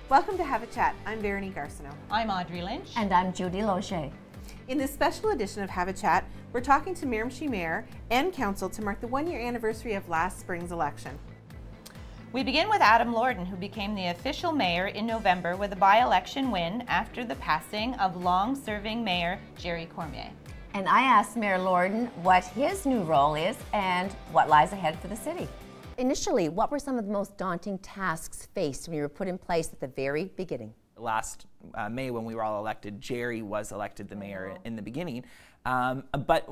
Welcome to Have a Chat. I'm Veronique Arsenault. I'm Audrey Lynch. And I'm Judy Loche. In this special edition of Have a Chat, we're talking to Miramichi Mayor and Council to mark the one-year anniversary of last spring's election. We begin with Adam Lorden, who became the official mayor in November with a by-election win after the passing of long-serving Mayor Jerry Cormier. And I asked Mayor Lorden what his new role is and what lies ahead for the city. Initially, what were some of the most daunting tasks faced when you were put in place at the very beginning? Last May, when we were all elected, Jerry was elected the mayor in the beginning. But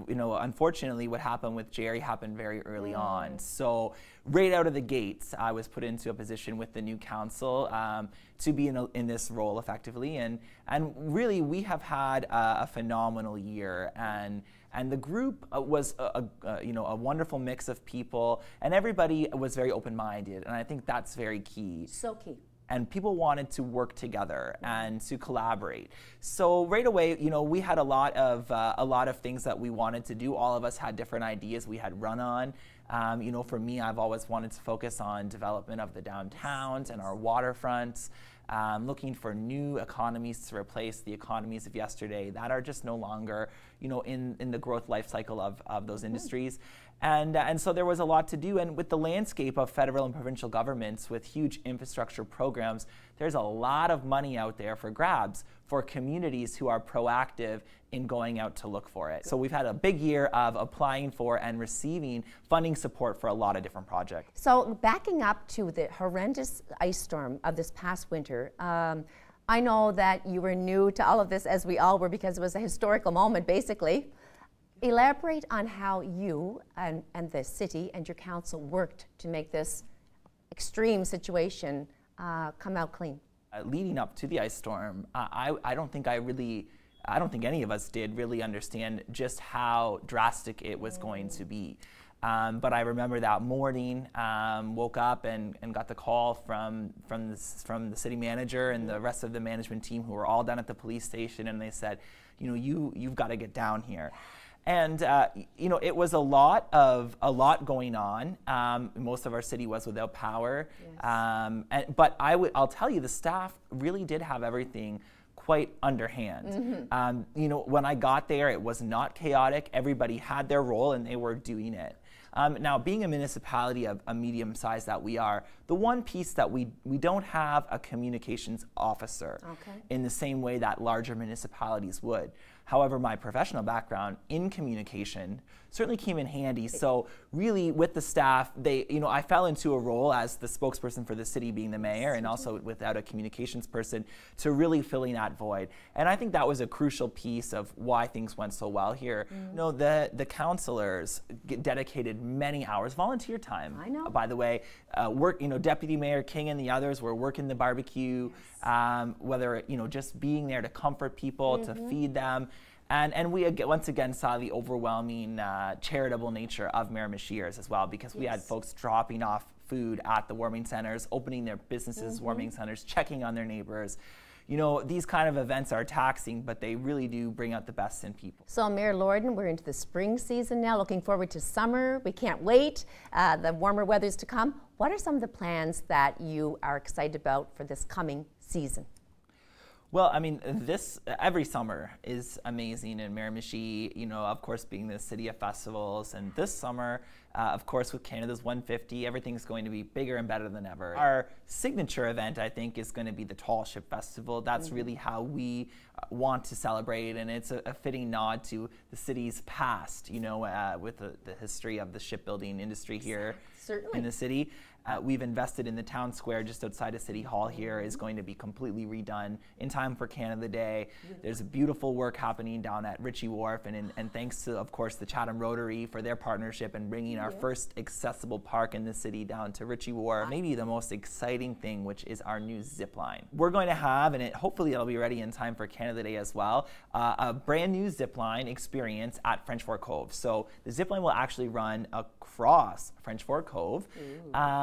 unfortunately, what happened with Jerry happened very early on. So right out of the gates, I was put into a position with the new council to be in this role effectively. And really, we have had a phenomenal year. And the group was a wonderful mix of people, and everybody was very open-minded. And I think that's very key. So key. And people wanted to work together and to collaborate. So right away, we had a lot of things that we wanted to do. All of us had different ideas we had run on. For me, I've always wanted to focus on development of the downtowns and our waterfronts, looking for new economies to replace the economies of yesterday that are just no longer, in the growth life cycle of those industries. And so there was a lot to do. And with the landscape of federal and provincial governments with huge infrastructure programs, there's a lot of money out there for grabs for communities who are proactive in going out to look for it. So we've had a big year of applying for and receiving funding support for a lot of different projects. So backing up to the horrendous ice storm of this past winter, I know that you were new to all of this, as we all were, because it was a historical moment, basically. Elaborate on how you and the city and your council worked to make this extreme situation come out clean. Leading up to the ice storm, I don't think any of us did really understand just how drastic it was going to be. But I remember that morning, woke up and got the call from the city manager and the rest of the management team, who were all down at the police station, and they said, you've got to get down here. And it was a lot going on. Most of our city was without power, yes. But I'll tell you, the staff really did have everything quite underhand. Mm-hmm. When I got there, it was not chaotic. Everybody had their role and they were doing it. Now, being a municipality of a medium size that we are, the one piece that we don't have a communications officer in the same way that larger municipalities would. However, my professional background in communication certainly came in handy. So really, with the staff, I fell into a role as the spokesperson for the city, being the mayor, and also without a communications person, to really filling that void. And I think that was a crucial piece of why things went so well here. The councilors dedicated many hours, volunteer time. I know. By the way, Deputy Mayor King and the others were working the barbecue, whether just being there to comfort people, to feed them. And we once again saw the overwhelming charitable nature of Miramichiers as well, because we had folks dropping off food at the warming centers, opening their businesses, warming centers, checking on their neighbors. These kind of events are taxing, but they really do bring out the best in people. So, Mayor Lorden, we're into the spring season now, looking forward to summer. We can't wait. The warmer weather's to come. What are some of the plans that you are excited about for this coming season? Well, every summer is amazing in Miramichi, of course, being the city of festivals. And this summer, of course, with Canada's 150, everything's going to be bigger and better than ever. Our signature event, I think, is going to be the Tall Ship Festival. That's really how we want to celebrate, and it's a fitting nod to the city's past, with the history of the shipbuilding industry here in the city. We've invested in the town square just outside of City Hall here. Is going to be completely redone in time for Canada Day. There's beautiful work happening down at Ritchie Wharf, and thanks to, of course, the Chatham Rotary for their partnership and bringing our first accessible park in the city down to Ritchie Wharf. Maybe the most exciting thing, which is our new zip line. We're going to have, and hopefully it'll be ready in time for Canada Day as well, a brand new zip line experience at French Fork Cove. So the zip line will actually run across French Fork Cove.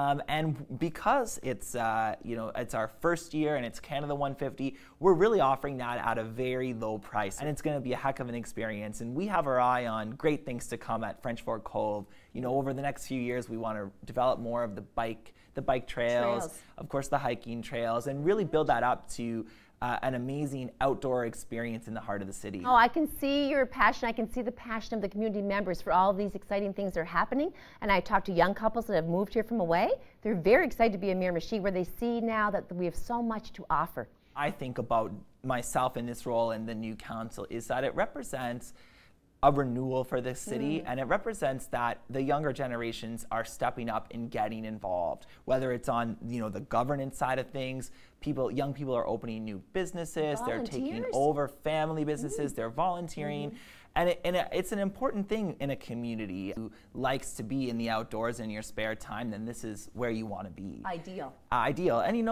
And because it's our first year and it's Canada 150, we're really offering that at a very low price, and it's going to be a heck of an experience. And we have our eye on great things to come at French Fork Cove. Over the next few years, we want to develop more of the the bike trails, of course the hiking trails, and really build that up to an amazing outdoor experience in the heart of the city. Oh, I can see your passion. I can see the passion of the community members for all these exciting things that are happening. And I talk to young couples that have moved here from away. They're very excited to be in Miramichi, where they see now that we have so much to offer. I think about myself in this role in the new council is that it represents a renewal for this city, and it represents that the younger generations are stepping up and getting involved, whether it's on the governance side of things. Young people are opening new businesses, they're taking over family businesses, they're volunteering, and it's an important thing in a community who likes to be in the outdoors in your spare time. Then this is where you want to be. Ideal. Ideal. And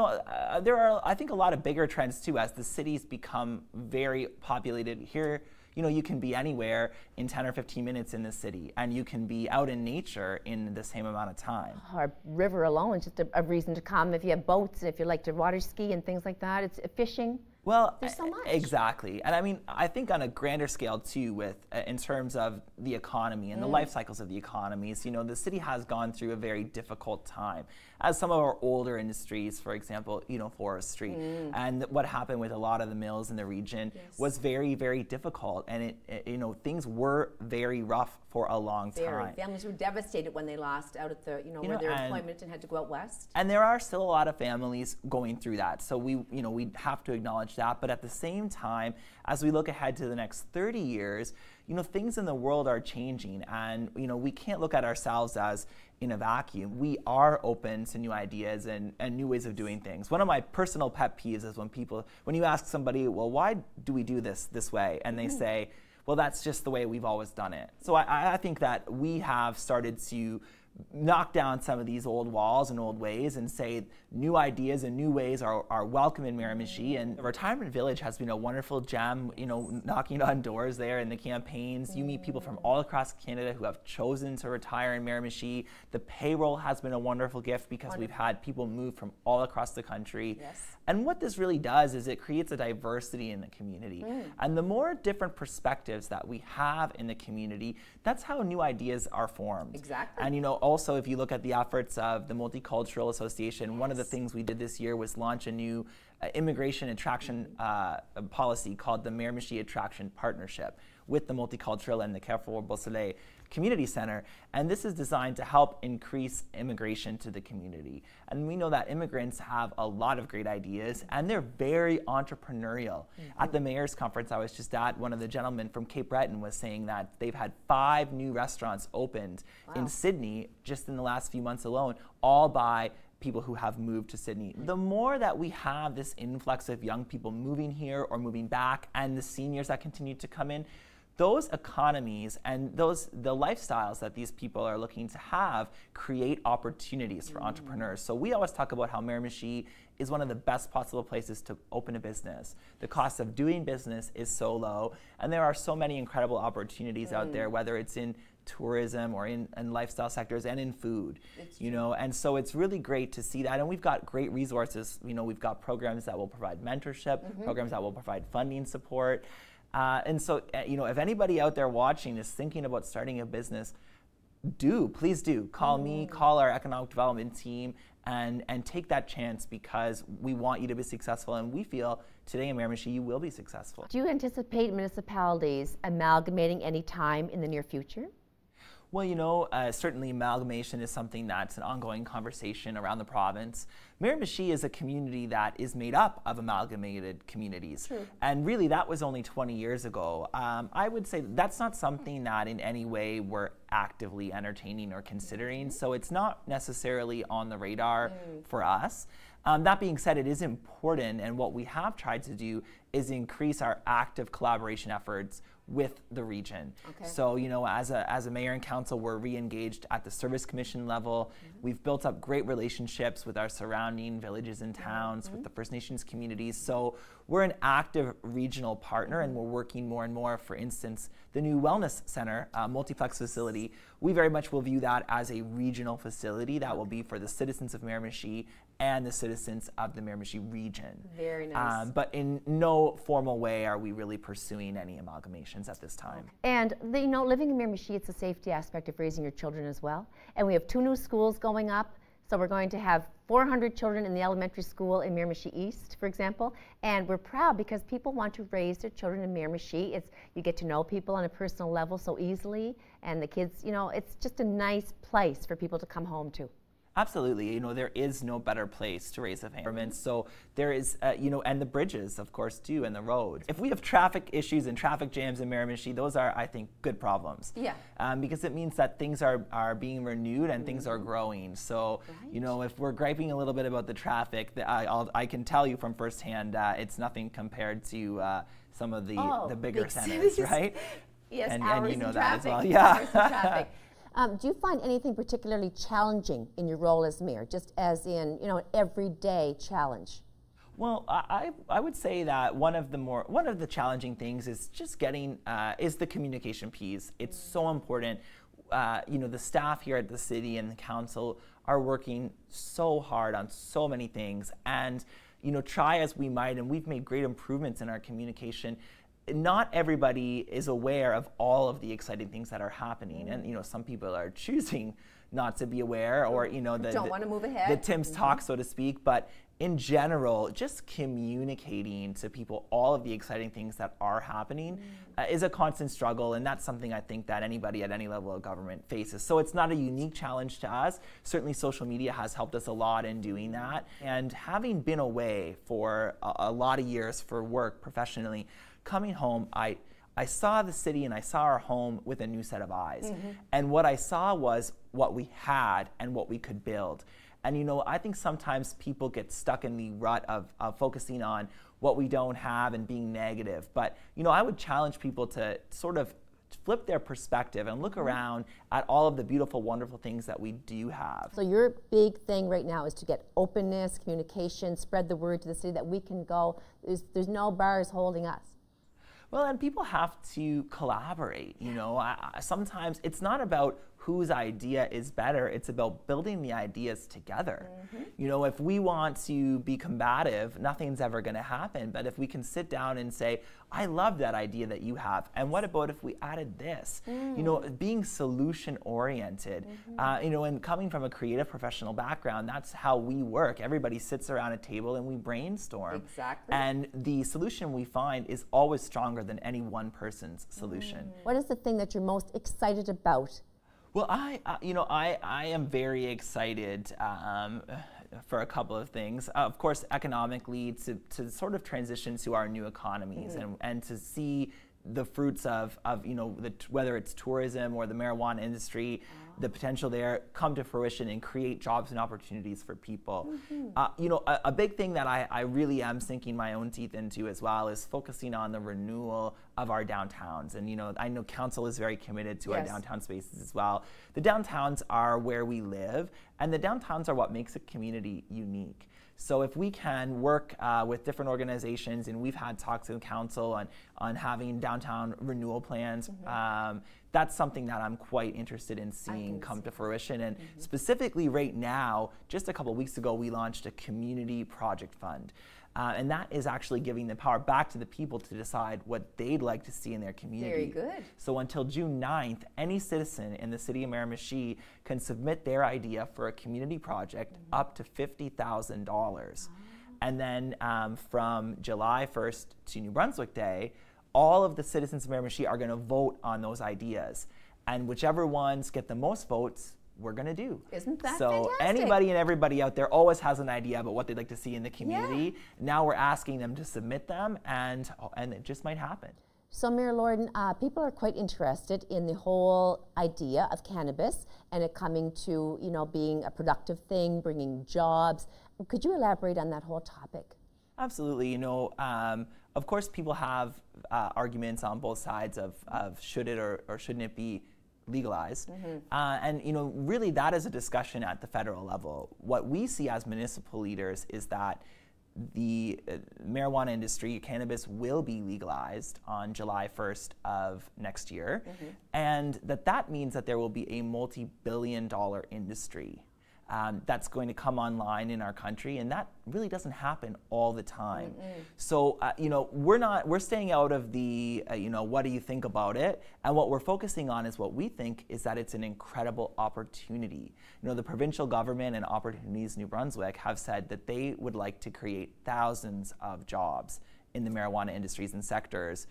there are, I think, a lot of bigger trends too as the cities become very populated. Here, you can be anywhere in 10 or 15 minutes in the city, and you can be out in nature in the same amount of time. Our river alone is just a reason to come. If you have boats, if you like to water ski and things like that, it's fishing. Well, there's so much. Exactly. And I think on a grander scale too, in terms of the economy and the life cycles of the economies, the city has gone through a very difficult time. As some of our older industries, for example, forestry, and what happened with a lot of the mills in the region was very, very difficult. And things were very rough for a long time. Families were devastated when they lost out at the, where their employment and had to go out west. And there are still a lot of families going through that. So we have to acknowledge that. But at the same time, as we look ahead to the next 30 years, things in the world are changing, and we can't look at ourselves as in a vacuum. We are open to new ideas and new ways of doing things. One of my personal pet peeves is when you ask somebody, well, why do we do this way? And they say, well, that's just the way we've always done it. So I think that we have started to knock down some of these old walls and old ways and say new ideas and new ways are welcome in Miramichi. And the Retirement Village has been a wonderful gem, knocking on doors there in the campaigns. You meet people from all across Canada who have chosen to retire in Miramichi. The payroll has been a wonderful gift because we've had people move from all across the country. Yes. And what this really does is it creates a diversity in the community. And the more different perspectives that we have in the community, that's how new ideas are formed. Exactly. And also, if you look at the efforts of the Multicultural Association, one of the things we did this year was launch a new immigration attraction policy called the Miramichi Attraction Partnership with the Multicultural and the Carrefour Beausoleil Community Center. And this is designed to help increase immigration to the community. And we know that immigrants have a lot of great ideas, and they're very entrepreneurial. At the mayor's conference I was just at, one of the gentlemen from Cape Breton was saying that they've had 5 new restaurants opened in Sydney just in the last few months alone, all by people who have moved to Sydney. The more that we have this influx of young people moving here or moving back, and the seniors that continue to come in, those economies and the lifestyles that these people are looking to have create opportunities for entrepreneurs. So we always talk about how Miramichi is one of the best possible places to open a business. The cost of doing business is so low, and there are so many incredible opportunities out there, whether it's in tourism or in lifestyle sectors and in food, and so it's really great to see that. And we've got great resources. We've got programs that will provide mentorship, programs that will provide funding support. And so, if anybody out there watching is thinking about starting a business, please do call me, call our economic development team, and take that chance, because we want you to be successful, and we feel today in Miramichi you will be successful. Do you anticipate municipalities amalgamating any time in the near future? Well, certainly amalgamation is something that's an ongoing conversation around the province. Miramichi is a community that is made up of amalgamated communities. True. And really, that was only 20 years ago. I would say that's not something that in any way we're actively entertaining or considering, so it's not necessarily on the radar for us. That being said, it is important, and what we have tried to do is increase our active collaboration efforts with the region. Okay. So, as a mayor and council, we're re-engaged at the service commission level. We've built up great relationships with our surrounding villages and towns, with the First Nations communities. So we're an active regional partner, and we're working more and more. For instance, the new wellness center, multiplex facility, we very much will view that as a regional facility that will be for the citizens of Miramichi and the citizens of the Miramichi region. Very nice. But in no formal way are we really pursuing any amalgamations at this time. And living in Miramichi, it's a safety aspect of raising your children as well. And we have 2 new schools going up. So we're going to have 400 children in the elementary school in Miramichi East, for example, and we're proud because people want to raise their children in Miramichi. You get to know people on a personal level so easily, and the kids, it's just a nice place for people to come home to. Absolutely, there is no better place to raise a family. So there is, and the bridges, of course, too, and the roads. If we have traffic issues and traffic jams in Miramichi, those are, I think, good problems. Yeah. Because it means that things are being renewed and things are growing. So, if we're griping a little bit about the traffic, I can tell you from firsthand, it's nothing compared to some of the bigger centers, right? Yes, and hours you know in that traffic. as well. Yeah. Hours in traffic. Do you find anything particularly challenging in your role as mayor, just as in, an everyday challenge? Well, I would say that one of the challenging things is just getting is the communication piece. It's so important. The staff here at the city and the council are working so hard on so many things, and try as we might, and we've made great improvements in our communication. Not everybody is aware of all of the exciting things that are happening, and some people are choosing not to be aware, or don't want to move ahead. The Tim's talk, so to speak. But in general, just communicating to people all of the exciting things that are happening is a constant struggle, and that's something I think that anybody at any level of government faces. So it's not a unique challenge to us. Certainly social media has helped us a lot in doing that, and having been away for a lot of years for work professionally, coming home, I saw the city and I saw our home with a new set of eyes. And what I saw was what we had and what we could build. And I think sometimes people get stuck in the rut of focusing on what we don't have and being negative. But I would challenge people to sort of flip their perspective and look around at all of the beautiful, wonderful things that we do have. So your big thing right now is to get openness, communication, spread the word to the city that we can go. There's no bars holding us. Well, and people have to collaborate. Sometimes it's not about whose idea is better, it's about building the ideas together. If we want to be combative, nothing's ever going to happen. But if we can sit down and say, I love that idea that you have, and what about if we added this? Being solution oriented, and coming from a creative professional background, that's how we work. Everybody sits around a table and we brainstorm. Exactly. And the solution we find is always stronger than any one person's solution. What is the thing that you're most excited about? Well, I am very excited for a couple of things. Of course, economically, to sort of transition to our new economies and to see the fruits of whether it's tourism or the marijuana industry, the potential there come to fruition and create jobs and opportunities for people. A big thing that I really am sinking my own teeth into as well is focusing on the renewal of our downtowns. And I know council is very committed to our downtown spaces as well. The downtowns are where we live, and the downtowns are what makes a community unique. So if we can work with different organizations, and we've had talks with council on having downtown renewal plans, that's something that I'm quite interested in seeing come to fruition. And specifically right now, just a couple of weeks ago, we launched a community project fund. And that is actually giving the power back to the people to decide what they'd like to see in their community. Very good. So until June 9th, any citizen in the city of Miramichi can submit their idea for a community project up to $50,000. And then from July 1st to New Brunswick Day, all of the citizens of Miramichi are going to vote on those ideas. And whichever ones get the most votes, we're going to do. Isn't that so fantastic? Anybody and everybody out there always has an idea about what they'd like to see in the community. Now we're asking them to submit them, and it just might happen. So Mayor Lorden, people are quite interested in the whole idea of cannabis and it coming to, being a productive thing, bringing jobs. Could you elaborate on that whole topic? Absolutely. Of course, people have arguments on both sides of should it or shouldn't it be legalized. And really that is a discussion at the federal level. What we see as municipal leaders is that the marijuana industry, cannabis, will be legalized on July 1st of next year. And that means that there will be a multi-billion-dollar industry. that's going to come online in our country, and that really doesn't happen all the time. So, we're staying out of the, what do you think about it? And what we're focusing on is what we think is that it's an incredible opportunity. The provincial government and Opportunities New Brunswick have said that they would like to create thousands of jobs in the marijuana industries and sectors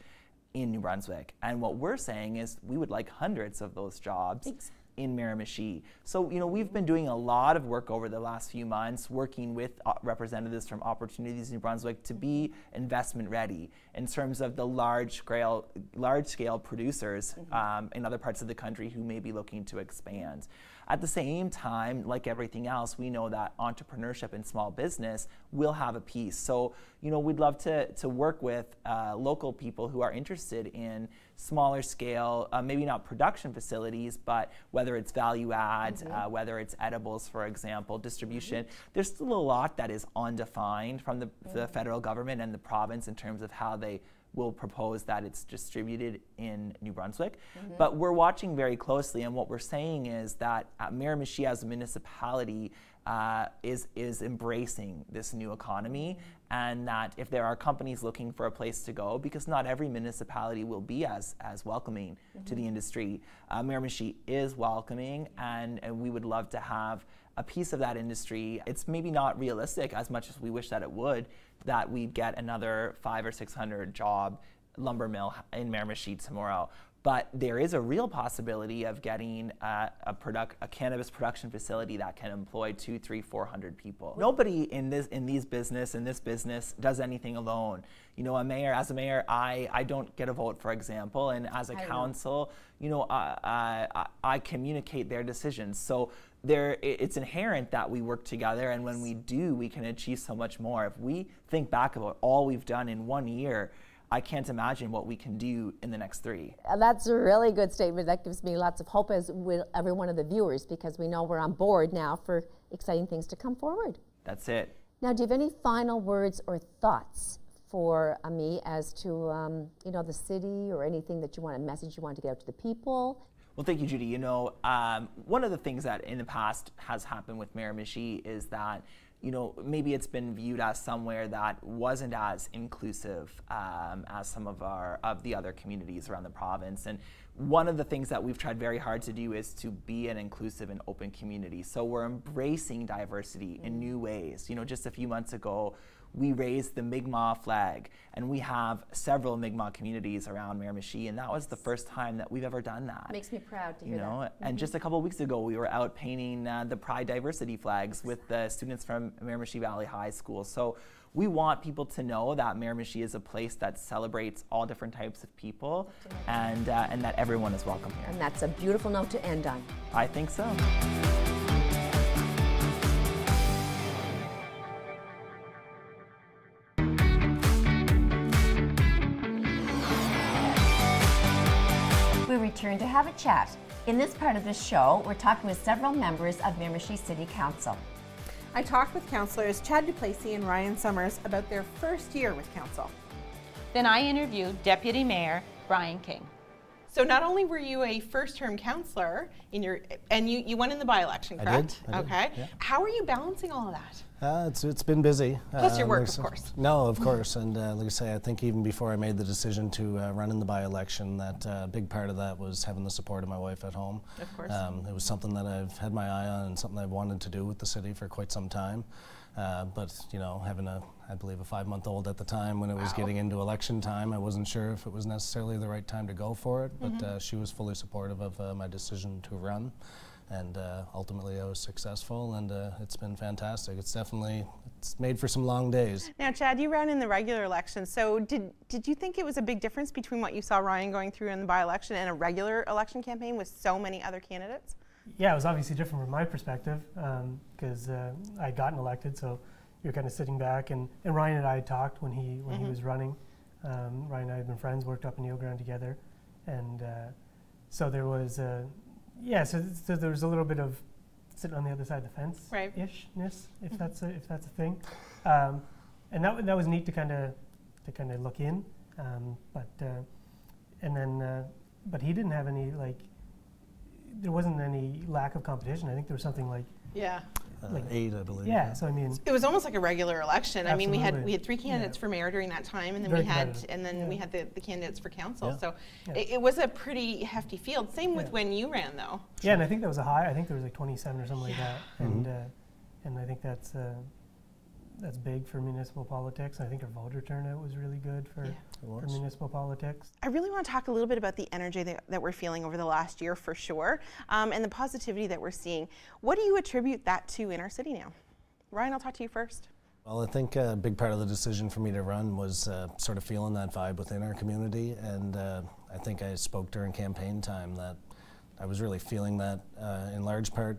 in New Brunswick. And what we're saying is we would like hundreds of those jobs in Miramichi. So, we've been doing a lot of work over the last few months, working with representatives from Opportunities New Brunswick to be investment ready in terms of the large scale producers in other parts of the country who may be looking to expand. At the same time, like everything else, we know that entrepreneurship and small business will have a piece. So, we'd love to work with local people who are interested in smaller scale, maybe not production facilities, but whether it's value add, whether it's edibles, for example, distribution. There's still a lot that is undefined from the federal government and the province in terms of how they will propose that it's distributed in New Brunswick. But we're watching very closely, and what we're saying is that Miramichi as a municipality is embracing this new economy, and that if there are companies looking for a place to go, because not every municipality will be as welcoming to the industry, Miramichi is welcoming, and we would love to have a piece of that industry. It's maybe not realistic, as much as we wish that it would, that we'd get another 500 or 600 job lumber mill in Miramichi tomorrow. But there is a real possibility of getting a cannabis production facility that can employ 200, 300, 400 people. Nobody in this business does anything alone. As a mayor, I don't get a vote, for example, and as a council, I communicate their decisions. So it's inherent that we work together, and when we do, we can achieve so much more. If we think back about all we've done in 1 year, I can't imagine what we can do in the next 3. That's a really good statement. That gives me lots of hope, as will every one of the viewers, because we know we're on board now for exciting things to come forward. That's it. Now, do you have any final words or thoughts for me as to the city, or anything that a message you want to get out to the people? Well, thank you, Judy. One of the things that in the past has happened with Miramichi is that maybe it's been viewed as somewhere that wasn't as inclusive as some of the other communities around the province. And one of the things that we've tried very hard to do is to be an inclusive and open community. So we're embracing diversity in new ways. Just a few months ago, we raised the Mi'kmaq flag, and we have several Mi'kmaq communities around Miramichi, and that was the first time that we've ever done that. Makes me proud to hear that. And just a couple of weeks ago, we were out painting the Pride diversity flags with the students from Miramichi Valley High School. So we want people to know that Miramichi is a place that celebrates all different types of people, and that everyone is welcome here. And that's a beautiful note to end on. I think so. We return to have a chat. In this part of the show, we're talking with several members of Miramichi City Council. I talked with councillors Chad Duplessis and Ryan Summers about their first year with council. Then I interviewed Deputy Mayor Brian King. So not only were you a first-term councillor and you won in the by-election, correct? I did. Okay. Yeah. How are you balancing all of that? It's been busy. Plus your work, of course. No, of course. And like I say, I think even before I made the decision to run in the by-election, that a big part of that was having the support of my wife at home. Of course. It was something that I've had my eye on and something I've wanted to do with the city for quite some time. But having I believe a 5-month-old at the time when it was getting into election time, I wasn't sure if it was necessarily the right time to go for it, but she was fully supportive of my decision to run, and ultimately I was successful, and it's been fantastic. It's made for some long days. Now, Chad, you ran in the regular election, so did you think it was a big difference between what you saw Ryan going through in the by-election and a regular election campaign with so many other candidates? Yeah, it was obviously different from my perspective, because I'd gotten elected, so you're kind of sitting back, and Ryan and I had talked when he was running. Ryan and I had been friends, worked up in the Yogurt together, and so there was so there was a little bit of sitting on the other side of the fence, ishness, if that's a thing, and that was neat to kind of look in, but he didn't have any there wasn't any lack of competition. I think there was something like 8, I believe. yeah. So I mean, It was almost like a regular election. I mean, we Absolutely. had 3 candidates for mayor during that time, and then Very we had competitive. we had the candidates for council. Yeah. So Yeah. it was a pretty hefty field. Same with Yeah. when you ran, though. yeah, and I think that was a high. I think there was like 27 or something like that, Mm-hmm. and I think that's big for municipal politics. I think our voter turnout was really good for, Yeah. for municipal politics. I really want to talk a little bit about the energy that we're feeling over the last year, for sure, and the positivity that we're seeing. What do you attribute that to in our city now? Ryan, I'll talk to you first. Well, I think a big part of the decision for me to run was sort of feeling that vibe within our community, and I think I spoke during campaign time that I was really feeling that in large part,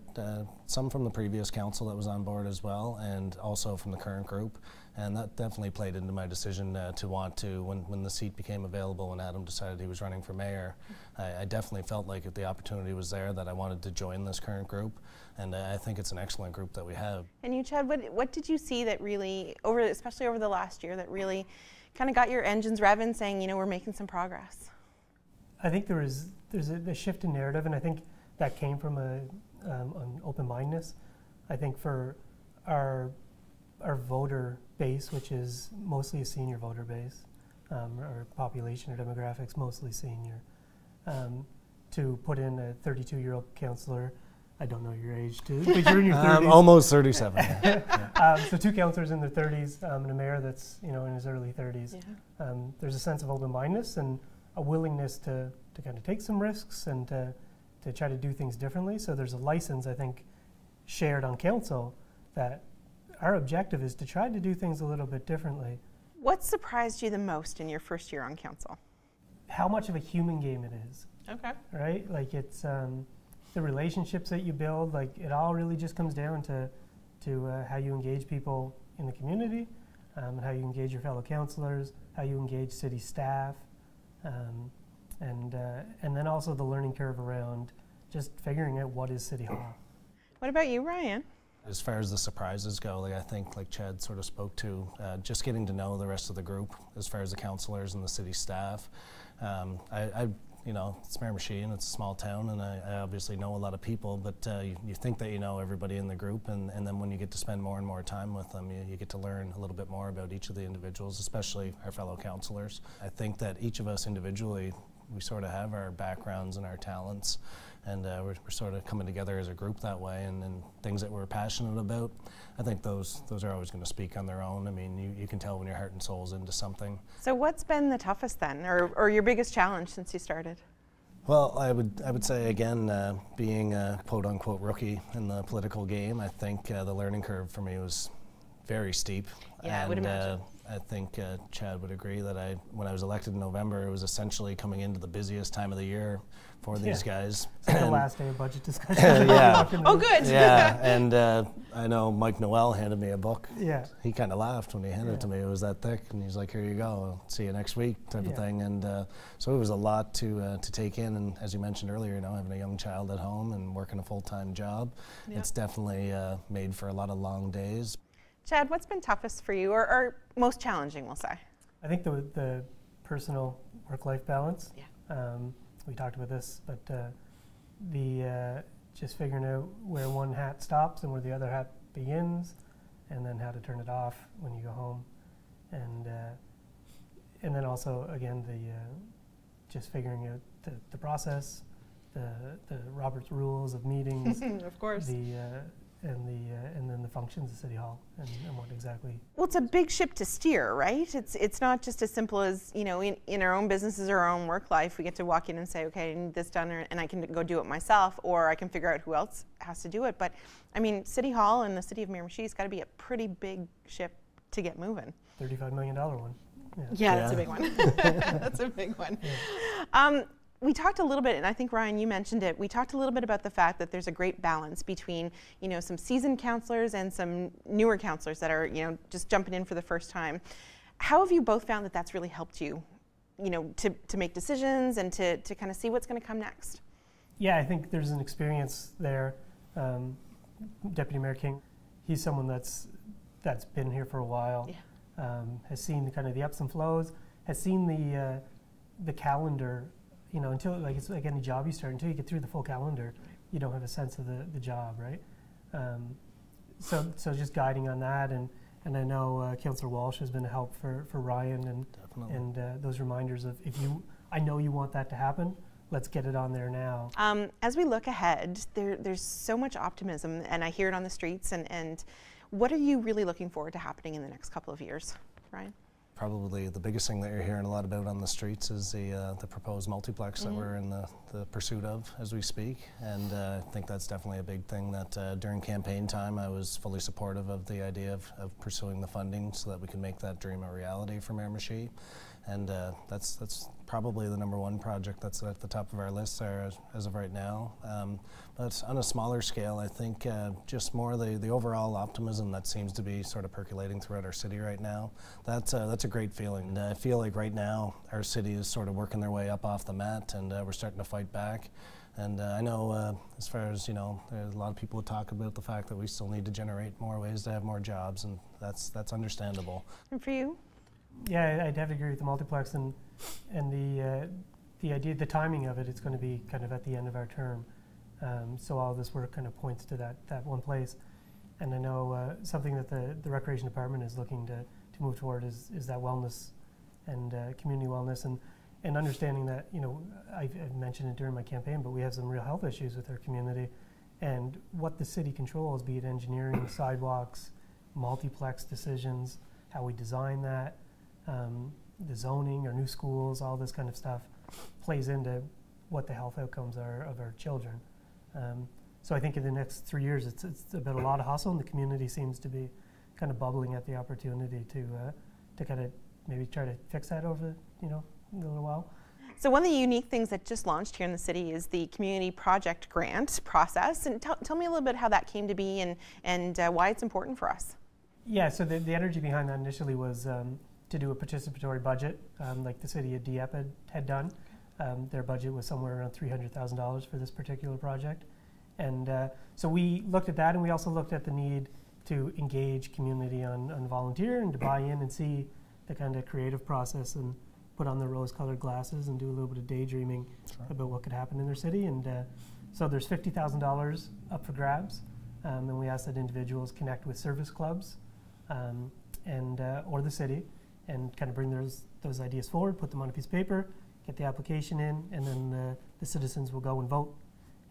some from the previous council that was on board as well, and also from the current group, and that definitely played into my decision to want to, when the seat became available, when Adam decided he was running for mayor, I definitely felt like if the opportunity was there that I wanted to join this current group, and I think it's an excellent group that we have. And you, Chad, what did you see that really, especially over the last year, that really kind of got your engines revving, saying, you know, we're making some progress? I think there's a shift in narrative, and I think that came from an open-mindedness. I think for our voter base, which is mostly a senior voter base, our population or demographics mostly senior, to put in a 32-year-old councillor. I don't know your age, too, but you're in your 30s. I'm almost 37. Yeah. So 2 councillors in their 30s and a mayor that's in his early 30s. Yeah. There's a sense of open-mindedness and a willingness to kind of take some risks and to try to do things differently. So there's a license, I think, shared on council that our objective is to try to do things a little bit differently. What surprised you the most in your first year on council? How much of a human game it is, Okay. right? Like it's the relationships that you build, like it all really just comes down to how you engage people in the community, and how you engage your fellow councillors, how you engage city staff, and then also the learning curve around just figuring out what is City Hall. What about you, Ryan? As far as the surprises go, I think, like Chad sort of spoke to, just getting to know the rest of the group, as far as the councillors and the city staff. It's Miramichi and it's a small town, and I obviously know a lot of people, but you think that you know everybody in the group, and then when you get to spend more and more time with them, you get to learn a little bit more about each of the individuals, especially our fellow councillors. I think that each of us individually, we sort of have our backgrounds and our talents, and we're sort of coming together as a group that way, and things that we're passionate about, I think those are always going to speak on their own. I mean, you can tell when your heart and soul's into something. So what's been the toughest then, or your biggest challenge since you started? Well, I would say again, being a quote-unquote rookie in the political game, I think the learning curve for me was very steep. Yeah, I would imagine. I think Chad would agree that when I was elected in November, it was essentially coming into the busiest time of the year for these guys. It's like the last day of budget discussion. Yeah. Oh, good. Yeah, and I know Mike Noel handed me a book. Yeah. He kind of laughed when he handed it to me. It was that thick, and he's like, "Here you go. I'll see you next week," type of thing. And so it was a lot to take in. And as you mentioned earlier, having a young child at home and working a full-time job, it's definitely made for a lot of long days. Chad, what's been toughest for you, or most challenging, we'll say? I think the personal work-life balance. Yeah. We talked about this, but the just figuring out where one hat stops and where the other hat begins, and then how to turn it off when you go home, and then also again just figuring out the process, the Robert's rules of meetings, Of course. and then the functions of City Hall and what exactly. Well, it's a big ship to steer, right? It's not just as simple as, in our own businesses or our own work life, we get to walk in and say, okay, I need this done, and I can go do it myself, or I can figure out who else has to do it. But, I mean, City Hall and the city of Miramichi has got to be a pretty big ship to get moving. $35 million one. Yeah, that's a big one. That's a big one. Yeah. We talked a little bit, and I think, Ryan, you mentioned it, we talked a little bit about the fact that there's a great balance between, some seasoned counselors and some newer counselors that are, just jumping in for the first time. How have you both found that that's really helped you, to make decisions and to kind of see what's going to come next? Yeah, I think there's an experience there. Deputy Mayor King, he's someone that's been here for a while, has seen the kind of the ups and flows, has seen the calendar. Until it's like any job you start, until you get through the full calendar, you don't have a sense of the job, right? so just guiding on that, and I know Councillor Walsh has been a help for Ryan, and those reminders of I know you want that to happen. Let's get it on there now. As we look ahead, there's so much optimism, and I hear it on the streets. And what are you really looking forward to happening in the next couple of years, Ryan? Probably the biggest thing that you're hearing a lot about on the streets is the proposed multiplex that we're in the pursuit of as we speak. And I think that's definitely a big thing that during campaign time I was fully supportive of the idea of pursuing the funding so that we can make that dream a reality for Miramichi. And that's probably the number one project that's at the top of our list there as of right now. But on a smaller scale, I think just more the overall optimism that seems to be sort of percolating throughout our city right now. That's a great feeling. And I feel like right now our city is sort of working their way up off the mat, and we're starting to fight back. And I know as far as, there's a lot of people who talk about the fact that we still need to generate more ways to have more jobs, and that's understandable. And for you? Yeah, I'd have to agree with the multiplex and the idea, the timing of it. It's going to be kind of at the end of our term, so all this work kind of points to that one place. And I know something that the Recreation Department is looking to move toward is that wellness and community wellness and understanding that I've mentioned it during my campaign, but we have some real health issues with our community, and what the city controls, be it engineering, sidewalks, multiplex decisions, how we design that. The zoning or new schools, all this kind of stuff plays into what the health outcomes are of our children. So I think in the next 3 years, it's about a lot of hustle, and the community seems to be kind of bubbling at the opportunity to kind of maybe try to fix that over a little while. So one of the unique things that just launched here in the city is the community project grant process. And tell me a little bit how that came to be and why it's important for us. Yeah, so the energy behind that initially was to do a participatory budget, like the city of Dieppe had done. Their budget was somewhere around $300,000 for this particular project. And so we looked at that, and we also looked at the need to engage community on volunteer and to buy in and see the kind of creative process and put on the rose-colored glasses and do a little bit of daydreaming about what could happen in their city. And so there's $50,000 up for grabs, and we asked that individuals connect with service clubs or the city, and kind of bring those ideas forward, put them on a piece of paper, get the application in, and then the citizens will go and vote.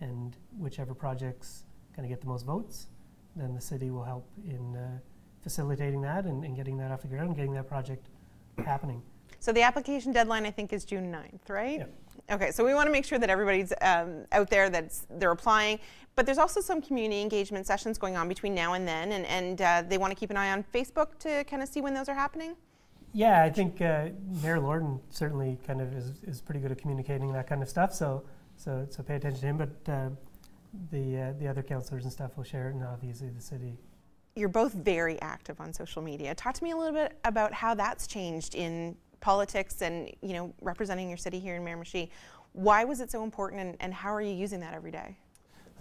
And whichever projects kind of get the most votes, then the city will help in facilitating that and getting that off the ground and getting that project happening. So the application deadline, I think, is June 9th, right? Yeah. Okay, so we want to make sure that everybody's out there, they're applying. But there's also some community engagement sessions going on between now and then, and they want to keep an eye on Facebook to kind of see when those are happening? Yeah, I think Mayor Lorden certainly kind of is pretty good at communicating that kind of stuff. So pay attention to him. But the other councillors and stuff will share it, and obviously the city. You're both very active on social media. Talk to me a little bit about how that's changed in politics and representing your city here in Miramichi. Why was it so important, and how are you using that every day?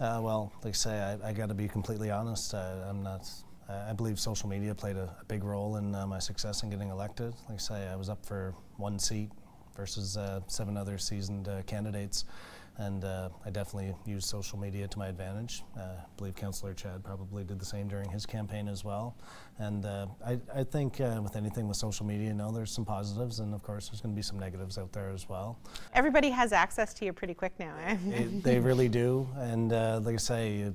Well, like I say, I got to be completely honest. I believe social media played a big role in my success in getting elected. Like I say, I was up for one seat versus 7 other seasoned candidates, and I definitely used social media to my advantage. I believe Councillor Chad probably did the same during his campaign as well. And I think with anything with social media, there's some positives, and of course there's going to be some negatives out there as well. Everybody has access to you pretty quick now, eh? They really do, and like I say,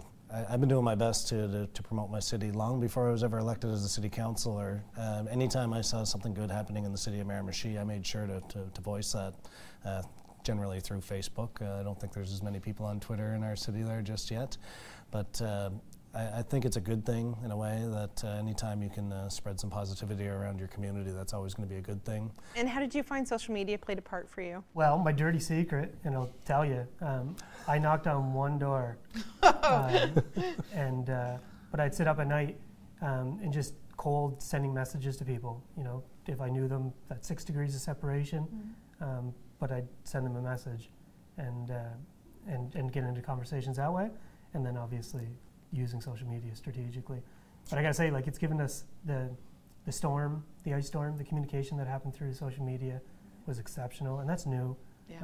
I've been doing my best to promote my city long before I was ever elected as a city councillor. Anytime I saw something good happening in the city of Miramichi, I made sure to voice that, generally through Facebook. I don't think there's as many people on Twitter in our city there just yet, but I think it's a good thing in a way that anytime you can spread some positivity around your community, that's always going to be a good thing. And how did you find social media played a part for you? Well, my dirty secret, and I'll tell you, I knocked on one door, but I'd sit up at night and just cold sending messages to people. If I knew them at 6 degrees of separation, but I'd send them a message and get into conversations that way, and then obviously using social media strategically. But I gotta say, it's given us the ice storm, the communication that happened through social media was exceptional, and that's new. Yeah.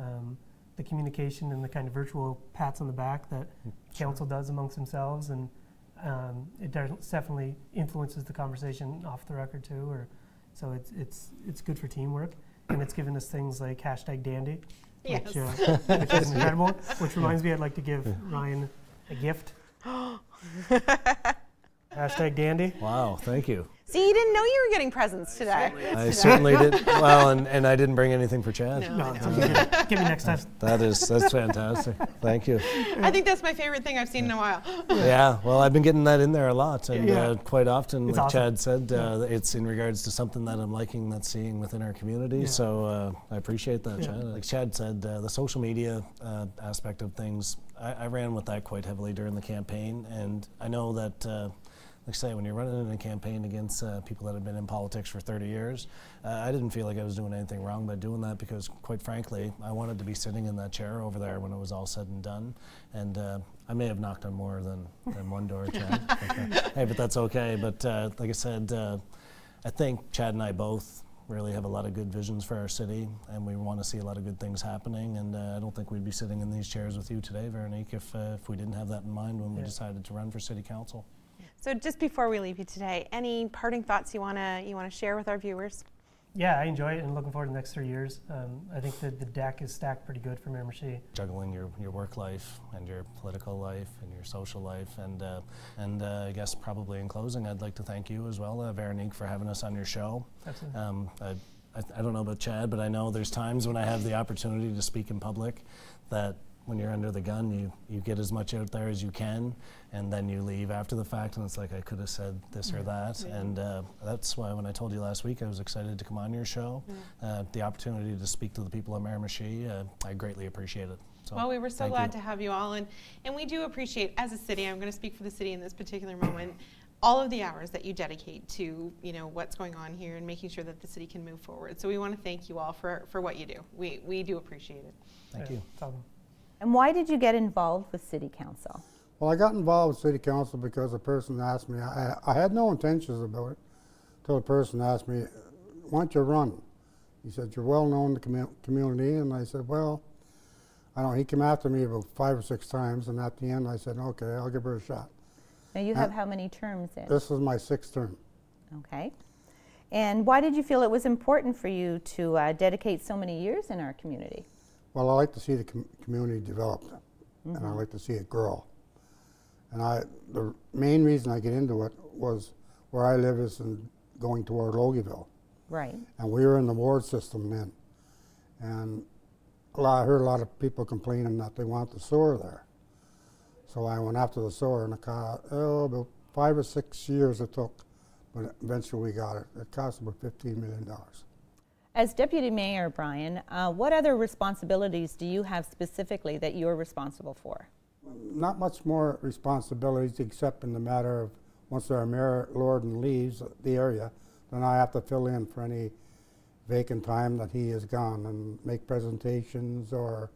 The communication and the kind of virtual pats on the back that council does amongst themselves, and it definitely influences the conversation off the record too. So it's good for teamwork, and it's given us things like #Dandy, Yes. which is incredible. Which reminds me, I'd like to give Ryan a gift. #Dandy. Wow, thank you. See, you didn't know you were getting presents today. I certainly did. Well, and I didn't bring anything for Chad. No, it's okay. Give me next time. That's fantastic. Thank you. I think that's my favorite thing I've seen in a while. Yeah, well, I've been getting that in there a lot, and quite often, It's like awesome. Chad said, it's in regards to something that I'm liking that's seeing within our community. Yeah. So I appreciate that, Chad. Like Chad said, the social media aspect of things, I ran with that quite heavily during the campaign, and I know that. Like I say, when you're running in a campaign against people that have been in politics for 30 years, I didn't feel like I was doing anything wrong by doing that because, quite frankly, I wanted to be sitting in that chair over there when it was all said and done. And I may have knocked on more than one door, Chad. Hey, but that's okay. But like I said, I think Chad and I both really have a lot of good visions for our city, and we want to see a lot of good things happening. And I don't think we'd be sitting in these chairs with you today, Veronique, if we didn't have that in mind when we decided to run for City Council. So just before we leave you today, any parting thoughts you wanna share with our viewers? Yeah, I enjoy it and looking forward to the next 3 years. I think that the deck is stacked pretty good for Miramichi. Juggling your work life and your political life and your social life, and I guess probably in closing, I'd like to thank you as well, Veronique, for having us on your show. Absolutely. I don't know about Chad, but I know there's times when I have the opportunity to speak in public that when you're under the gun, you get as much out there as you can, and then you leave after the fact, and it's like, I could have said this or that. And that's why when I told you last week I was excited to come on your show, the opportunity to speak to the people of Miramichi, I greatly appreciate it. So, Well, we were so glad to have you all, and we do appreciate, as a city, I'm going to speak for the city in this particular moment, all of the hours that you dedicate to what's going on here and making sure that the city can move forward. So we want to thank you all for what you do. We do appreciate it. Thank you. And why did you get involved with City Council? Well, I got involved with City Council because a person asked me, I had no intentions about it, until a person asked me, why don't you run? He said, you're well known in the community, and I said, well, I don't know, he came after me about 5 or 6 times, and at the end I said, okay, I'll give her a shot. Now you have how many terms in? This is my 6th term. Okay. And why did you feel it was important for you to dedicate so many years in our community? Well, I like to see the community develop, and I like to see it grow. And the main reason I get into it was where I live is going toward Logieville. Right. And we were in the ward system then. And I heard a lot of people complaining that they want the sewer there. So I went after the sewer, and it cost, about 5 or 6 years it took, but eventually we got it. It cost about $15 million. As Deputy Mayor, Brian, what other responsibilities do you have specifically that you're responsible for? Not much more responsibilities except in the matter of once our Mayor Lorden leaves the area, then I have to fill in for any vacant time that he is gone and make presentations or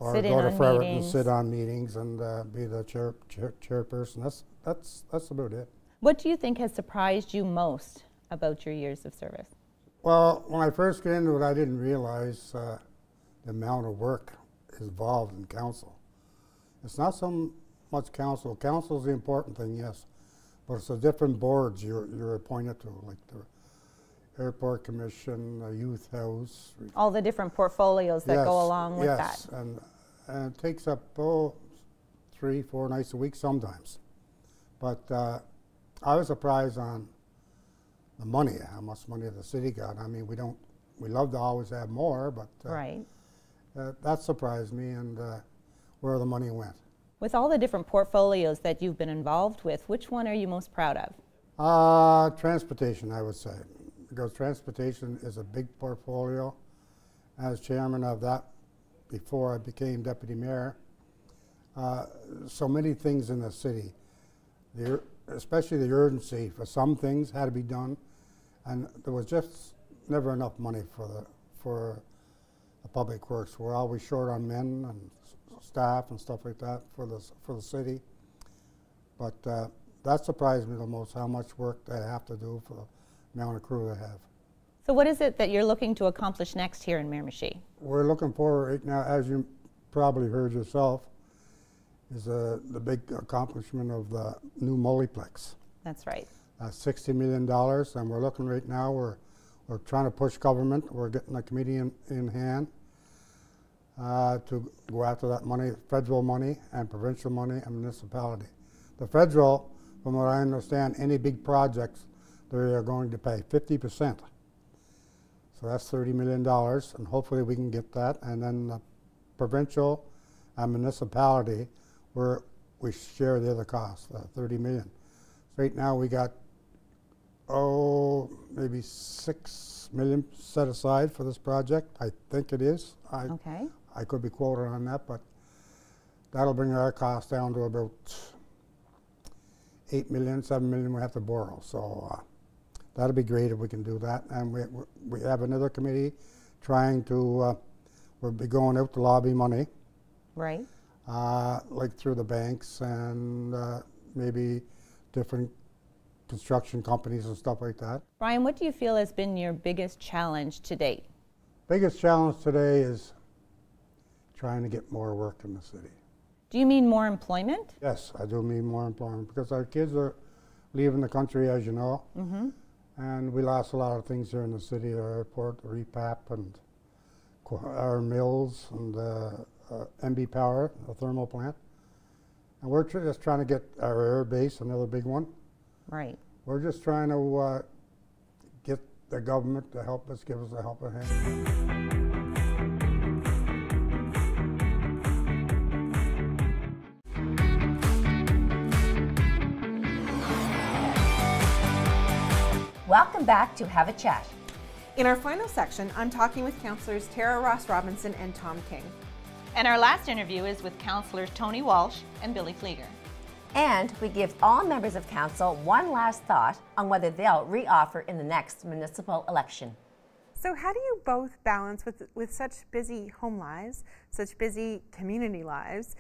go to Fredericton and sit on meetings and be the chairperson. That's about it. What do you think has surprised you most about your years of service? Well, when I first got into it, I didn't realize the amount of work involved in council. It's not so much council. Council is the important thing, yes, but it's the different boards you're appointed to, like the Airport Commission, the Youth House. All the different portfolios that go along with that. Yes, and it takes up 3, 4 nights a week sometimes. But I was surprised on the money, how much money the city got. I mean, we love to always have more, but Right. That surprised me, and where the money went. With all the different portfolios that you've been involved with, which one are you most proud of? Transportation, I would say, because transportation is a big portfolio. As chairman of that, before I became deputy mayor, so many things in the city, especially the urgency for some things had to be done, and there was just never enough money for the public works. We're always short on men and staff and stuff like that for the city. But that surprised me the most, how much work they have to do for the amount of crew they have. So what is it that you're looking to accomplish next here in Miramichi? We're looking forward right now, as you probably heard yourself, is the big accomplishment of the new multiplex. That's right. $60 million, and we're looking right now, we're trying to push government. We're getting a committee in hand to go after that money, federal money and provincial money and municipality. The federal, from what I understand, any big projects, they are going to pay 50%. So that's $30 million, and hopefully we can get that. And then the provincial and municipality, where we share the other costs, $30 million. So right now we got, maybe $6 million set aside for this project. I think it is. Okay. I could be quoted on that, but that'll bring our cost down to about $8 million, $7 million we have to borrow. So that'll be great if we can do that. And we have another committee trying to, we'll be going out to lobby money. Right. Like through the banks and maybe different construction companies and stuff like that. Brian, what do you feel has been your biggest challenge to date? Biggest challenge today is trying to get more work in the city. Do you mean more employment? Yes, I do mean more employment because our kids are leaving the country, as you know, and we lost a lot of things here in the city, our airport, the repap, and our mills, and MB Power, the thermal plant. And we're just trying to get our air base, another big one. Right. We're just trying to get the government to help us, give us a helping hand. Welcome back to Have a Chat. In our final section, I'm talking with Councillors Tara Ross Robinson and Tom King. And our last interview is with Councillors Tony Walsh and Billy Flieger. And we give all members of council one last thought on whether they'll reoffer in the next municipal election. So how do you both balance with such busy home lives, such busy community lives,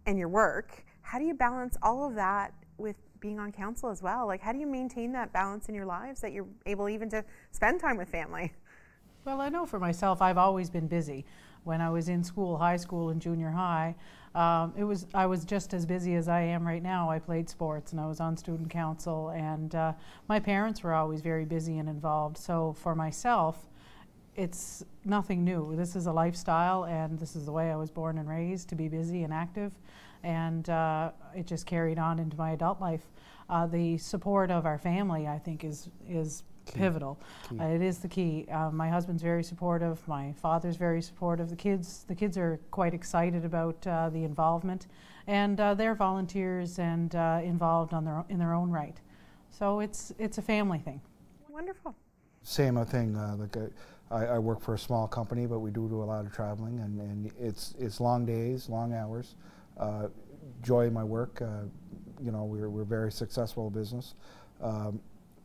and your work? How do you balance all of that with being on council as well? Like, how do you maintain that balance in your lives that you're able even to spend time with family? Well, I know for myself, I've always been busy. When I was in school, high school and junior high, I was just as busy as I am right now. I played sports and I was on student council, and my parents were always very busy and involved. So for myself, it's nothing new. This is a lifestyle, and this is the way I was born and raised, to be busy and active. And it just carried on into my adult life. The support of our family, I think, is pivotal. It is the key. My husband's very supportive. My father's very supportive. The kids are quite excited about the involvement, and they're volunteers and involved in their own right. So it's a family thing. Wonderful. Same thing. I work for a small company, but we do a lot of traveling, and it's long days, long hours. Enjoy my work. We're very successful business.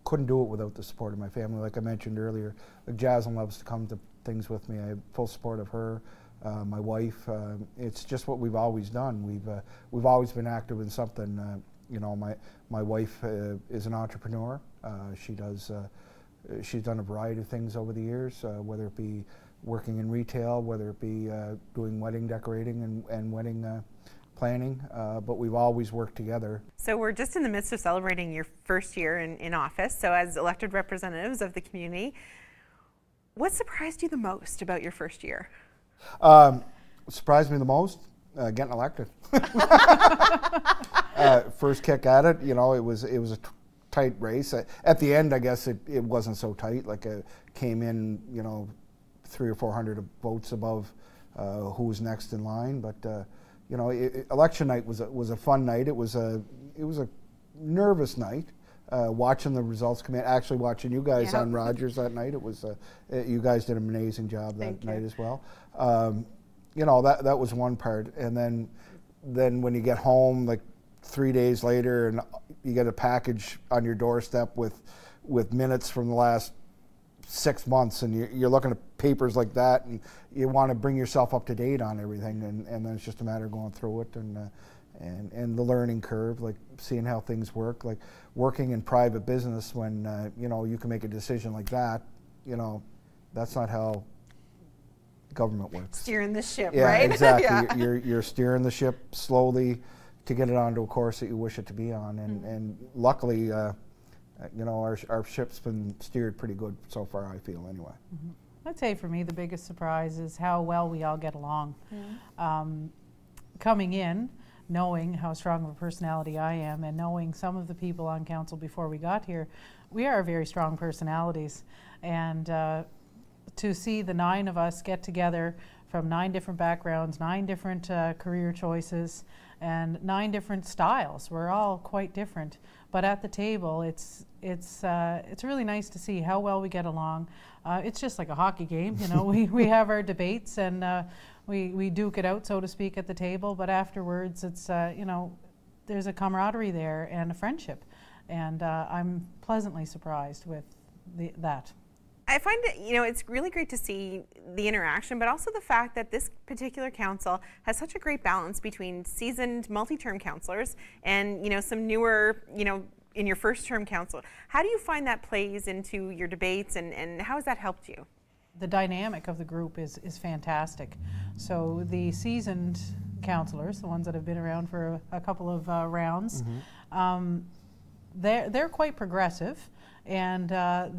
Couldn't do it without the support of my family. Like I mentioned earlier, Jasmine loves to come to things with me. I have full support of her, my wife. It's just what we've always done. We've always been active in something. My wife is an entrepreneur. She's done a variety of things over the years, whether it be working in retail, whether it be doing wedding decorating and wedding planning, but we've always worked together. So we're just in the midst of celebrating your first year in office. So as elected representatives of the community, what surprised you the most about your first year? Surprised me the most? Getting elected. First kick at it, it was a tight race. At the end, I guess it wasn't so tight. Like came in, 300 or 400 votes above who was next in line. But election night was a fun night. It was a nervous night. Watching the results come in, actually watching you guys on Rogers that night. It was you guys did an amazing job that night as well. That was one part, and then when you get home, like 3 days later, and you get a package on your doorstep with minutes from the last 6 months, and you're looking at papers like that, and you want to bring yourself up to date on everything, and then it's just a matter of going through it and the learning curve, like seeing how things work, like working in private business when you can make a decision like that. That's not how government works. Steering the ship, yeah, right? Exactly. Yeah. You're steering the ship slowly, to get it onto a course that you wish it to be on. And luckily, you know, our ship's been steered pretty good so far, I feel, anyway. I'd say for me the biggest surprise is how well we all get along. Coming in, knowing how strong of a personality I am, and knowing some of the people on council before we got here, we are very strong personalities. And to see the 9 of us get together from 9 different backgrounds, 9 different career choices, and 9 different styles. We're all quite different, but at the table, it's really nice to see how well we get along. It's just like a hockey game, you know. we have our debates and we duke it out, so to speak, at the table. But afterwards, it's you know, there's a camaraderie there and a friendship, and I'm pleasantly surprised with that. I find that, you know, it's really great to see the interaction, but also the fact that this particular council has such a great balance between seasoned multi-term councillors and, you know, some newer, you know, in your first term council. How do you find that plays into your debates, and how has that helped you? The dynamic of the group is fantastic. So the seasoned councillors, the ones that have been around for a couple of rounds, they're quite progressive. And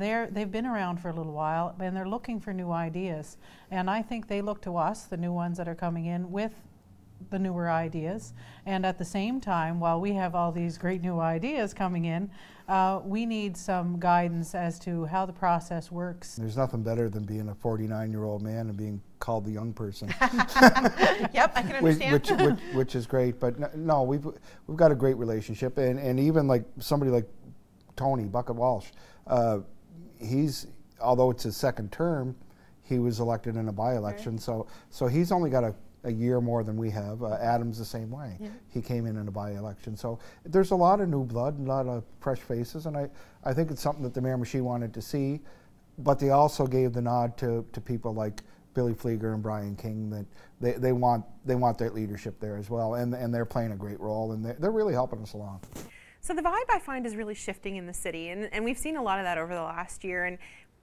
they've been around for a little while, and they're looking for new ideas. And I think they look to us, the new ones that are coming in, with the newer ideas. And at the same time, while we have all these great new ideas coming in, we need some guidance as to how the process works. There's nothing better than being a 49-year-old man and being called the young person. Yep, I can understand. which is great. But no, we've got a great relationship, and even like somebody like Tony Bucket Walsh, he's, although it's his second term, he was elected in a by-election, right. so he's only got a year more than we have. Adam's the same way. Yeah. He came in a by-election. So there's a lot of new blood, a lot of fresh faces, and I think it's something that the Miramichi wanted to see, but they also gave the nod to people like Billy Flieger and Brian King, that they want that leadership there as well, and they're playing a great role, and they're really helping us along. So the vibe, I find, is really shifting in the city, and we've seen a lot of that over the last year, and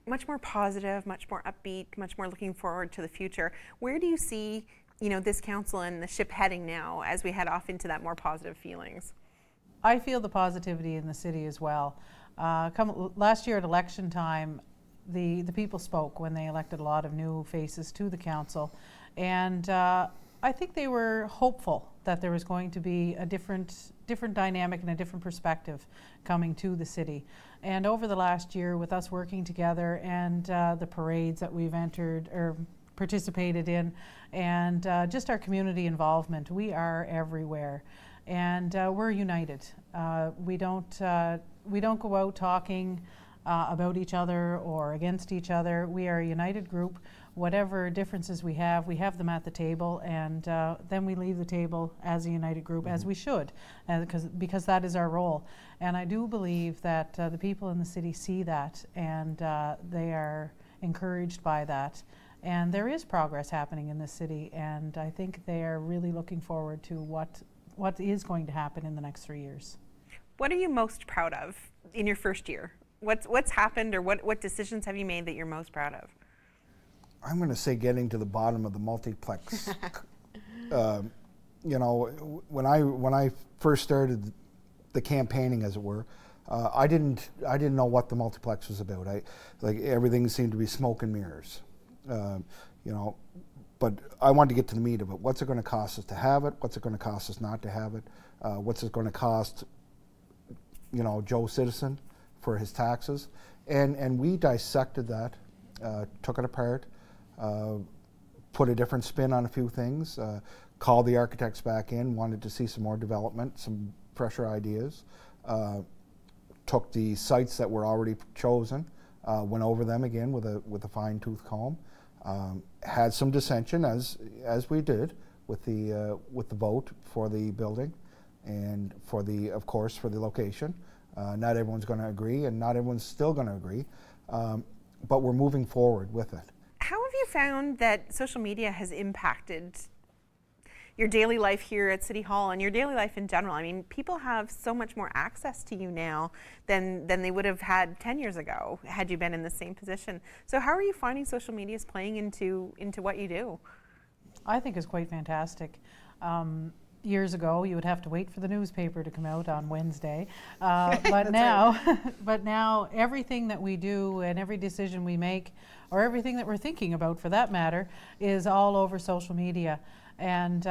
much more positive, much more upbeat, much more looking forward to the future. Where do you see, you know, this council and the ship heading now as we head off into that more positive feelings? I feel the positivity in the city as well. Last year at election time, the people spoke when they elected a lot of new faces to the council, and I think they were hopeful that there was going to be a different dynamic and a different perspective coming to the city. And over the last year, with us working together and the parades that we've entered or participated in, and just our community involvement, we are everywhere, and we're united. We don't go out talking about each other or against each other. We are a united group. Whatever differences we have them at the table, and then we leave the table as a united group, as we should, because that is our role. And I do believe that the people in the city see that, and they are encouraged by that. And there is progress happening in the city, and I think they are really looking forward to what is going to happen in the next 3 years. What are you most proud of in your first year? What's happened, or what decisions have you made that you're most proud of? I'm going to say getting to the bottom of the multiplex. You know, when I first started the campaigning, as it were, I didn't know what the multiplex was about. Like everything seemed to be smoke and mirrors. You know, but I wanted to get to the meat of it. What's it going to cost us to have it? What's it going to cost us not to have it? What's it going to cost, you know, Joe Citizen for his taxes? And we dissected that, took it apart. Put a different spin on a few things, called the architects back in, wanted to see some more development, some fresher ideas, took the sites that were already chosen, went over them again with a fine-tooth comb, had some dissension as we did with the vote for the building and of course for the location. Not everyone's going to agree, and not everyone's still going to agree, but we're moving forward with it. How have you found that social media has impacted your daily life here at City Hall and your daily life in general? I mean, people have so much more access to you now than they would have had 10 years ago had you been in the same position. So how are you finding social media is playing into what you do? I think it's quite fantastic. years ago, you would have to wait for the newspaper to come out on Wednesday. But now, but now everything that we do and every decision we make, or everything that we're thinking about for that matter, is all over social media. And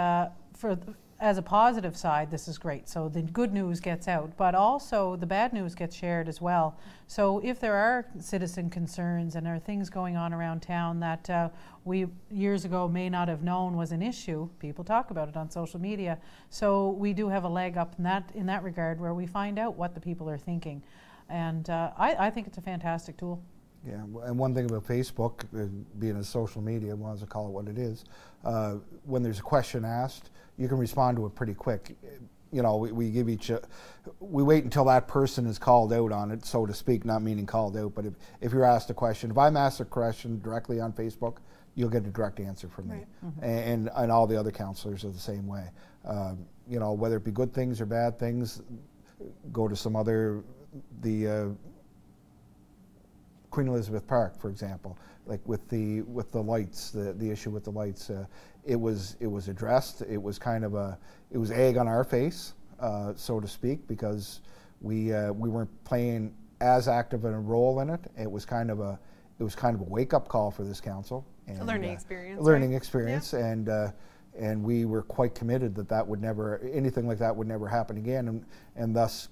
as a positive side, this is great. So the good news gets out, but also the bad news gets shared as well. So if there are citizen concerns and there are things going on around town that we years ago may not have known was an issue, people talk about it on social media. So we do have a leg up in that regard, where we find out what the people are thinking. And I think it's a fantastic tool. Yeah, and one thing about Facebook, being a social media, might as well call it what it is, when there's a question asked, you can respond to it pretty quick. You know, we wait until that person is called out on it, so to speak, not meaning called out, but if you're asked a question, if I'm asked a question directly on Facebook, you'll get a direct answer from me. Mm-hmm. And all the other councillors are the same way. You know, whether it be good things or bad things, go to some other, Queen Elizabeth Park, for example, like with the lights, the issue with the lights, it was addressed. It was kind of it was egg on our face, so to speak, because we weren't playing as active a role in it. It was kind of a wake up call for this council. And, a learning experience. Learning experience, yeah. And we were quite committed that anything like that would never happen again, and thus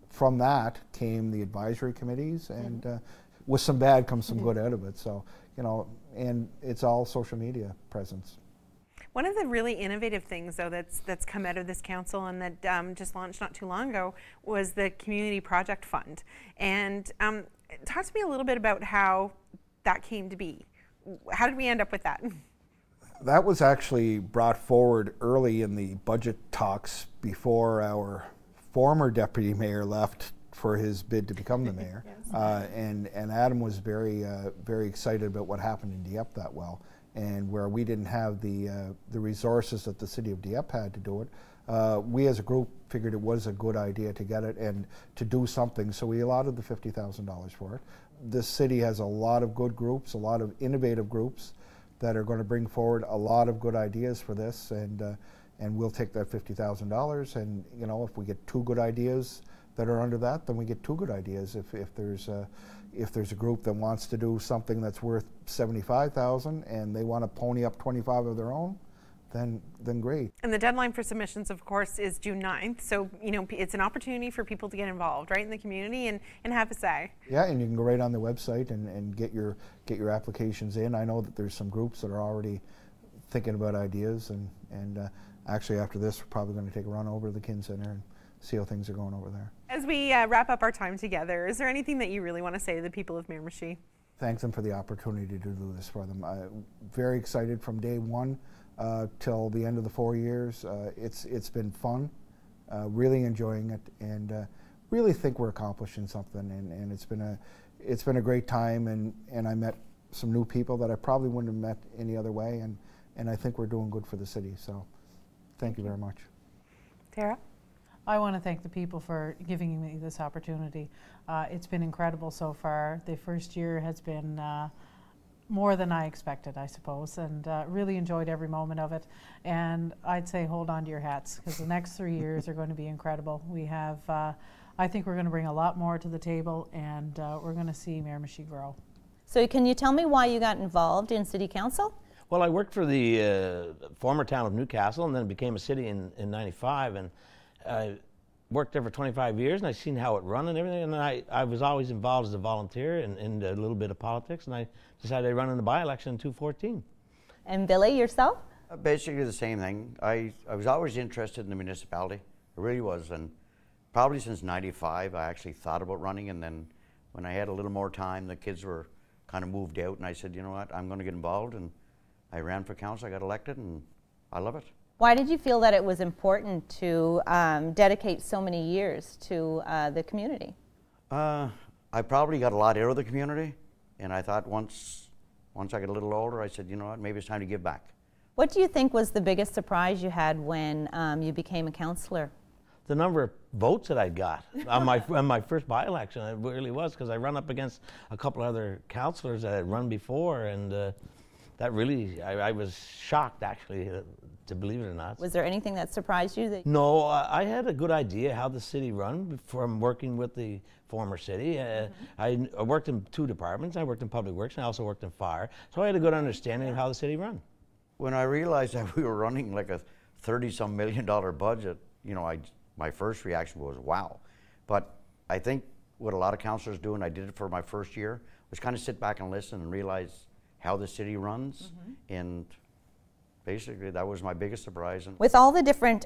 from that came the advisory committees, and with some bad comes some good out of it. So, you know, and it's all social media presence. One of the really innovative things, though, that's come out of this council and that just launched not too long ago was the Community Project Fund. And talk to me a little bit about how that came to be. How did we end up with that? That was actually brought forward early in the budget talks before our former deputy mayor left for his bid to become the mayor. Yes. And Adam was very excited about what happened in Dieppe that well, and where we didn't have the resources that the city of Dieppe had to do it. We as a group figured it was a good idea to get it and to do something, so we allotted the $50,000 for it. This city has a lot of good groups, a lot of innovative groups that are going to bring forward a lot of good ideas for this, and we'll take that $50,000, and you know, if we get two good ideas that are under that, then we get two good ideas. If there's a group that wants to do something that's worth $75,000 and they want to pony up 25 of their own, then great. And the deadline for submissions, of course, is June 9th. So, you know, it's an opportunity for people to get involved, right, in the community and have a say. Yeah, and you can go right on the website and get your applications in. I know that there's some groups that are already thinking about ideas, and actually after this, we're probably going to take a run over to the Kin Center and see how things are going over there. As we wrap up our time together, is there anything that you really want to say to the people of Miramichi? Thank them for the opportunity to do this for them. I'm very excited from day one till the end of the 4 years. It's been fun, really enjoying it, and really think we're accomplishing something. And it's been a great time, and I met some new people that I probably wouldn't have met any other way, and I think we're doing good for the city. So thank you very much. Tara? I want to thank the people for giving me this opportunity. It's been incredible so far. The first year has been more than I expected, I suppose, and really enjoyed every moment of it. And I'd say hold on to your hats, because the next 3 years are going to be incredible. We have, I think we're going to bring a lot more to the table, and we're going to see Miramichi grow. So can you tell me why you got involved in City Council? Well, I worked for the former town of Newcastle, and then became a city in 95, and I worked there for 25 years, and I seen how it run and everything, and I was always involved as a volunteer in a little bit of politics, and I decided I'd run in the by-election in 2014. And Billy, yourself? Basically the same thing. I was always interested in the municipality. I really was, and probably since 95 I actually thought about running, and then when I had a little more time, the kids were kind of moved out, and I said, you know what, I'm going to get involved, and I ran for council, I got elected, and I love it. Why did you feel that it was important to dedicate so many years to the community? I probably got a lot out of the community, and I thought once I got a little older, I said, you know what, maybe it's time to give back. What do you think was the biggest surprise you had when you became a councillor? The number of votes that I got on my first by-election, it really was, because I run up against a couple other councillors that had run before, and that really, I was shocked actually, to believe it or not. Was there anything that surprised you? That No, I had a good idea how the city run from working with the former city. I worked in 2 departments. I worked in public works and I also worked in fire. So I had a good understanding of how the city run. When I realized that we were running like a $30-some million budget, you know, my first reaction was, wow. But I think what a lot of councillors do, and I did it for my first year, was kind of sit back and listen and realize how the city runs. And basically, that was my biggest surprise. And with all the different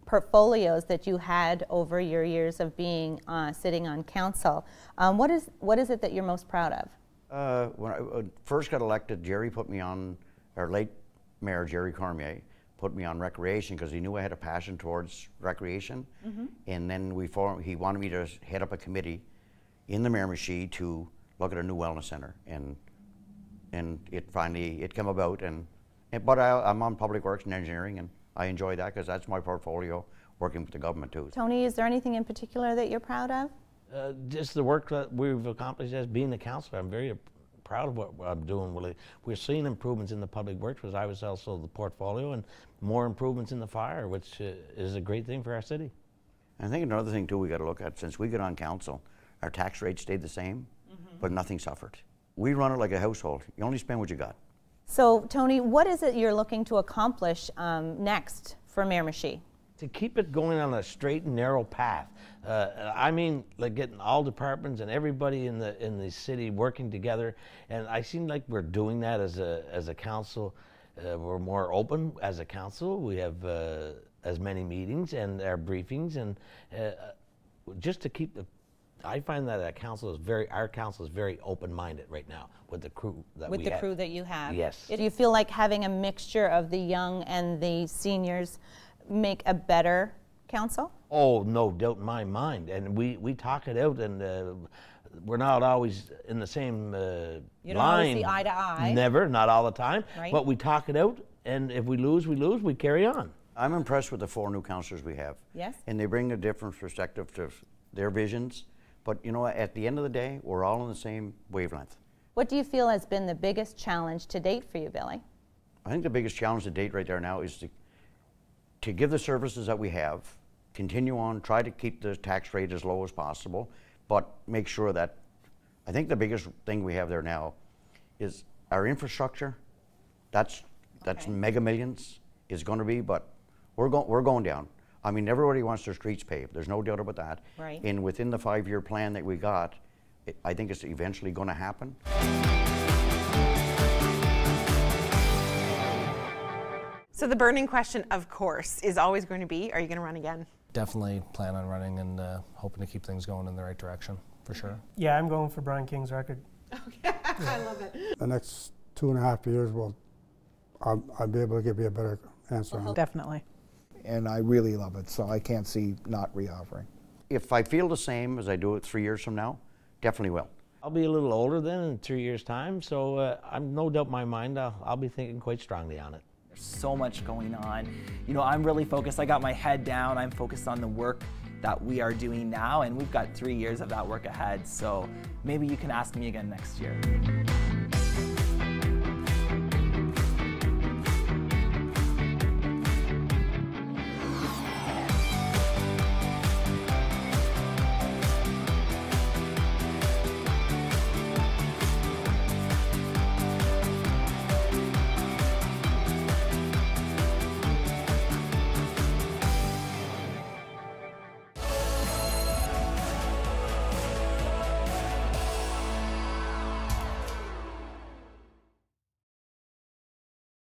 portfolios that you had over your years of being sitting on council, what is it that you're most proud of? When I first got elected, Jerry put me on, our late Mayor Jerry Cormier put me on recreation because he knew I had a passion towards recreation. And then he wanted me to head up a committee in the Miramichi to look at a new wellness center. And it finally came about. But I'm on public works and engineering, and I enjoy that because that's my portfolio, working with the government too. Tony, is there anything in particular that you're proud of? Just the work that we've accomplished as being the councillor. I'm very proud of what I'm doing. We're seeing improvements in the public works, because I was also the portfolio, and more improvements in the fire, which is a great thing for our city. I think another thing too we got to look at, since we got on council, our tax rate stayed the same, but nothing suffered. We run it like a household. You only spend what you got. So, Tony, what is it you're looking to accomplish next for Miramichi? To keep it going on a straight and narrow path. I mean, like getting all departments and everybody in the city working together, and I seem like we're doing that as a council. We're more open as a council. We have as many meetings and our briefings, and just to keep the. I find that our council is very open-minded right now with the crew that we have. With the crew that you have. Yes. Do you feel like having a mixture of the young and the seniors make a better council? Oh, no doubt in my mind. And we talk it out, and we're not always in the same you don't line. always see eye to eye. Never, not all the time. Right. But we talk it out, and if we lose, we carry on. I'm impressed with the 4 new councillors we have. Yes. And they bring a different perspective to their visions. But you know, at the end of the day, we're all on the same wavelength. What do you feel has been the biggest challenge to date for you, Billy? I think the biggest challenge to date right there now is to give the services that we have, continue on, try to keep the tax rate as low as possible, but make sure that, I think the biggest thing we have there now is our infrastructure. That's mega millions is going to be, but we're going down. I mean, everybody wants their streets paved. There's no doubt about that. Right. And within the 5-year plan that we got, I think it's eventually going to happen. So the burning question, of course, is always going to be, are you going to run again? Definitely plan on running and hoping to keep things going in the right direction, for sure. Yeah, I'm going for Brian King's record. Okay, I love it. The next 2.5 years, I'll be able to give you a better answer on it. Definitely. And I really love it, so I can't see not re-offering. If I feel the same as I do it 3 years from now, definitely will. I'll be a little older then in 3 years' time, so I'm no doubt in my mind I'll be thinking quite strongly on it. There's so much going on. You know, I'm really focused. I got my head down. I'm focused on the work that we are doing now, and we've got 3 years of that work ahead. So maybe you can ask me again next year.